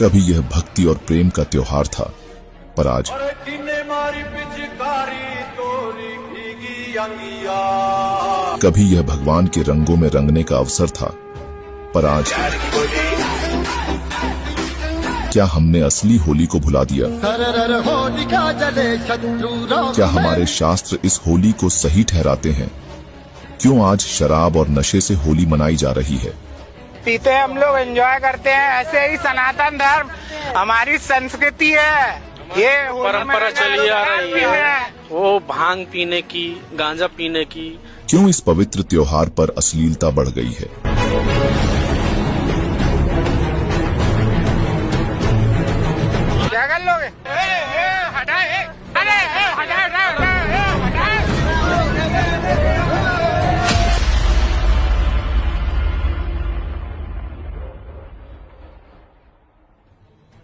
कभी यह भक्ति और प्रेम का त्योहार था, पर आज कभी यह भगवान के रंगों में रंगने का अवसर था, पर आज क्या हमने असली होली को भुला दिया? क्या हमारे शास्त्र इस होली को सही ठहराते हैं? क्यों आज शराब और नशे से होली मनाई जा रही है? पीते हैं, हम लोग एंजॉय करते हैं, ऐसे ही सनातन धर्म हमारी संस्कृति है, ये परंपरा चली आ रही है, वो भांग पीने की, गांजा पीने की। क्यों इस पवित्र त्योहार पर अश्लीलता बढ़ गई है? क्या कर लोगे?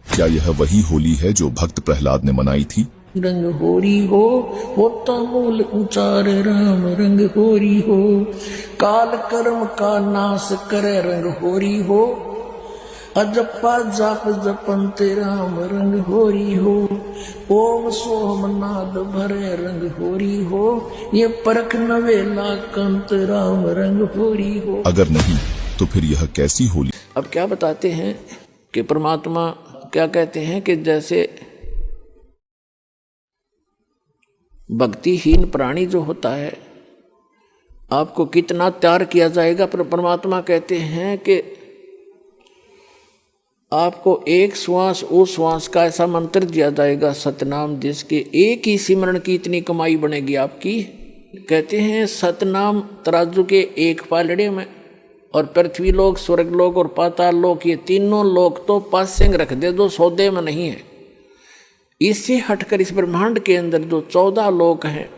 क्या यह वही होली है जो भक्त प्रहलाद ने मनाई थी? रंग होरी हो, होता मूल उचारे राम रंग होरी हो, काल कर्म का नाश करे रंग होरी हो, अजपा जाप जपंते राम रंग होरी हो, ओम सोम नाद भरे रंग होरी हो, ये परख नवेला कंत राम रंग होरी हो। अगर नहीं तो फिर यह कैसी होली? अब क्या बताते हैं कि परमात्मा क्या कहते हैं कि जैसे भक्तिहीन प्राणी जो होता है, आपको कितना त्याग किया जाएगा, पर परमात्मा कहते हैं कि आपको एक श्वास उस श्वास का ऐसा मंत्र दिया जाएगा सतनाम, जिसके एक ही सिमरण की इतनी कमाई बनेगी आपकी। कहते हैं सतनाम तराजू के एक पालड़े में, और पृथ्वी लोक, स्वर्ग लोक और पाताल लोक, ये तीनों लोक तो पासेंग रख दे, जो सौदे में नहीं है। इससे हटकर इस ब्रह्मांड के अंदर जो 14 लोक हैं,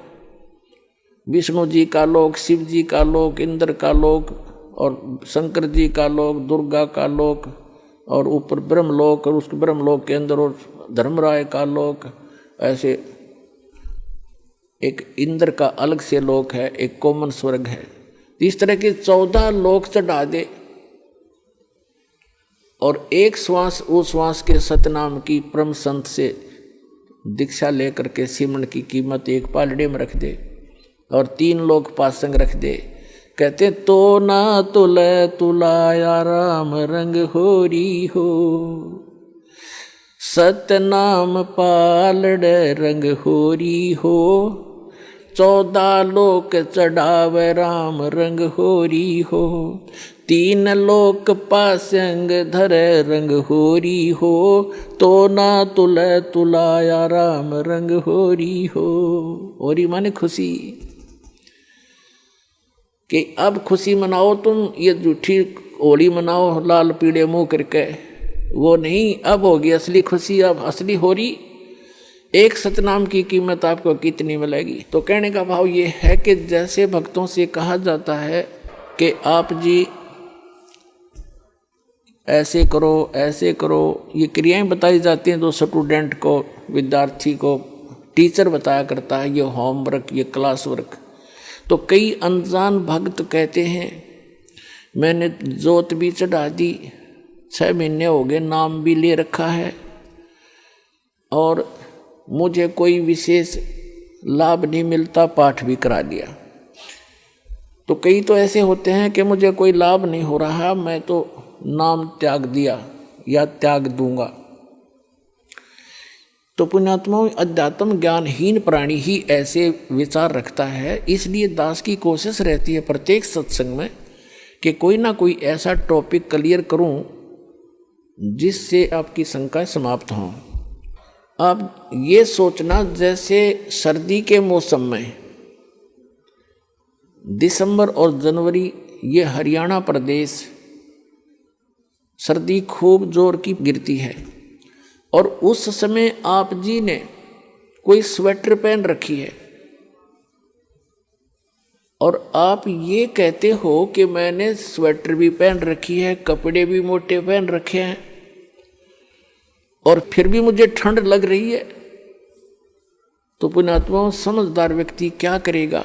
विष्णु जी का लोक, शिव जी का लोक, इंद्र का लोक और शंकर जी का लोक, दुर्गा का लोक, और ऊपर ब्रह्मलोक, और उसके ब्रह्मलोक के अंदर और धर्मराय का लोक, ऐसे एक इंद्र का अलग से लोक है, एक कॉमन स्वर्ग है। इस तरह के 14 लोक चढ़ा दे, और एक श्वास उस श्वास के सतनाम की परम संत से दीक्षा लेकर के सिमरन की कीमत एक पालड़े में रख दे, और 3 लोक पासंग रख दे। कहते तो ना तुले तुलाया राम रंग होरी हो, सतनाम पालड़े रंग होरी हो, 14 लोक चढ़ावे राम रंग होरी हो, 3 लोक पासंग धरे रंग होरी हो, तो ना तुले तुलाया राम रंग होरी हो। होरी माने खुशी, कि अब खुशी मनाओ तुम, ये झूठी होली मनाओ लाल पीले मुंह करके, वो नहीं, अब होगी असली खुशी, अब असली होरी। एक सतनाम की कीमत आपको कितनी मिलेगी? तो कहने का भाव ये है कि जैसे भक्तों से कहा जाता है कि आप जी ऐसे करो ऐसे करो, ये क्रियाएं बताई जाती हैं, जो स्टूडेंट को, विद्यार्थी को टीचर बताया करता है, ये होमवर्क, ये क्लास वर्क। तो कई अनजान भक्त कहते हैं मैंने जोत भी चढ़ा दी, 6 महीने हो गए, नाम भी ले रखा है, और मुझे कोई विशेष लाभ नहीं मिलता, पाठ भी करा लिया। तो कई तो ऐसे होते हैं कि मुझे कोई लाभ नहीं हो रहा, मैं तो नाम त्याग दिया या त्याग दूंगा। तो पुण्यात्माओं, अध्यात्म ज्ञानहीन प्राणी ही ऐसे विचार रखता है। इसलिए दास की कोशिश रहती है प्रत्येक सत्संग में कि कोई ना कोई ऐसा टॉपिक क्लियर करूं जिससे आपकी शंकाएं समाप्त हों। अब ये सोचना, जैसे सर्दी के मौसम में दिसंबर और जनवरी, ये हरियाणा प्रदेश सर्दी खूब जोर की गिरती है, और उस समय आप जी ने कोई स्वेटर पहन रखी है, और आप ये कहते हो कि मैंने स्वेटर भी पहन रखी है, कपड़े भी मोटे पहन रखे हैं, और फिर भी मुझे ठंड लग रही है। तो पुण्यात्माओं, समझदार व्यक्ति क्या करेगा?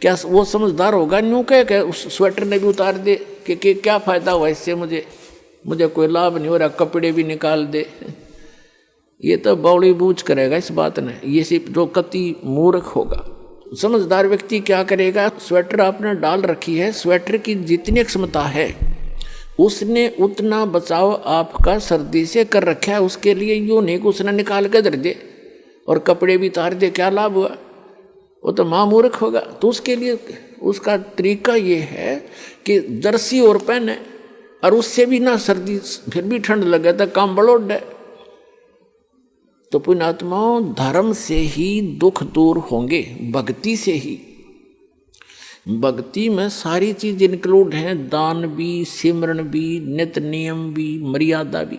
क्या वो समझदार होगा न्यू कह के उस स्वेटर ने भी उतार दे कि क्या फायदा हुआ इससे, मुझे मुझे कोई लाभ नहीं हो रहा, कपड़े भी निकाल दे। ये तो बौड़ी बूझ करेगा इस बात ने, ये सिर्फ जो कति मूर्ख होगा। समझदार व्यक्ति क्या करेगा, स्वेटर आपने डाल रखी है, स्वेटर की जितनी क्षमता है उसने उतना बचाव आपका सर्दी से कर रखा है, उसके लिए यूं नहीं कि उसने निकाल के धर दे और कपड़े भी तार दे, क्या लाभ हुआ, वो तो महामूर्ख होगा। तो उसके लिए उसका तरीका ये है कि जर्सी और पहने, और उससे भी ना सर्दी फिर भी ठंड लगे तो काम बड़ोड़ है। तो पुण्यात्माओं, धर्म से ही दुख दूर होंगे, भक्ति से ही। भक्ति में सारी चीज इंक्लूड हैं, दान भी, सिमरन भी, नित्य नियम भी, मर्यादा भी।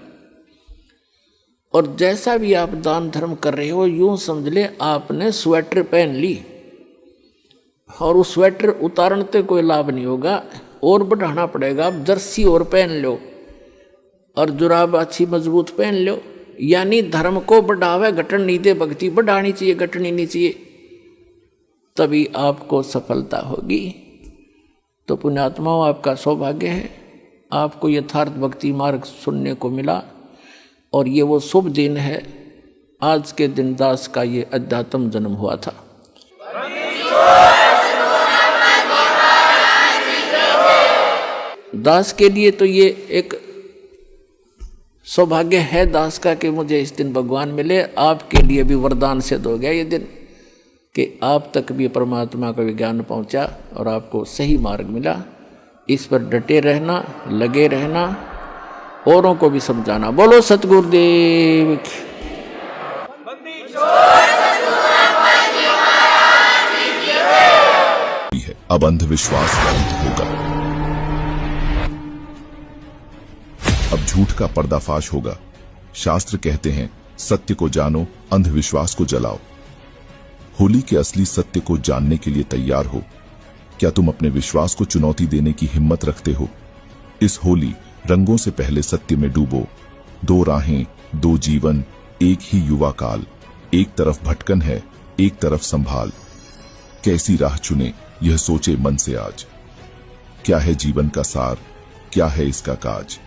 और जैसा भी आप दान धर्म कर रहे हो, यूं समझ ले आपने स्वेटर पहन ली और उस स्वेटर उतारने से कोई लाभ नहीं होगा, और बढ़ाना पड़ेगा। आप जर्सी और पहन लो और जुराब अच्छी मजबूत पहन लो, यानी धर्म को बढ़ावे, घटन नहीं दे। भक्ति बढ़ानी चाहिए, घटनी नहीं चाहिए, तभी आपको सफलता होगी। तो पुण्यात्माओं, आपका सौभाग्य है, आपको यथार्थ भक्ति मार्ग सुनने को मिला। और ये वो शुभ दिन है, आज के दिन दास का ये अध्यात्म जन्म हुआ था। दास के लिए तो ये एक सौभाग्य है दास का कि मुझे इस दिन भगवान मिले। आपके लिए भी वरदान सिद्ध हो गया ये दिन कि आप तक भी परमात्मा का विज्ञान पहुंचा और आपको सही मार्ग मिला। इस पर डटे रहना, लगे रहना, औरों को भी समझाना। बोलो सतगुरुदेव की। अब अंधविश्वास का अंत होगा, अब झूठ का पर्दाफाश होगा। शास्त्र कहते हैं, सत्य को जानो, अंधविश्वास को जलाओ। होली के असली सत्य को जानने के लिए तैयार हो? क्या तुम अपने विश्वास को चुनौती देने की हिम्मत रखते हो? इस होली रंगों से पहले सत्य में डूबो। दो राहें, दो जीवन, एक ही युवा काल। एक तरफ भटकन है, एक तरफ संभाल। कैसी राह चुने, यह सोचे मन से आज। क्या है जीवन का सार, क्या है इसका काज।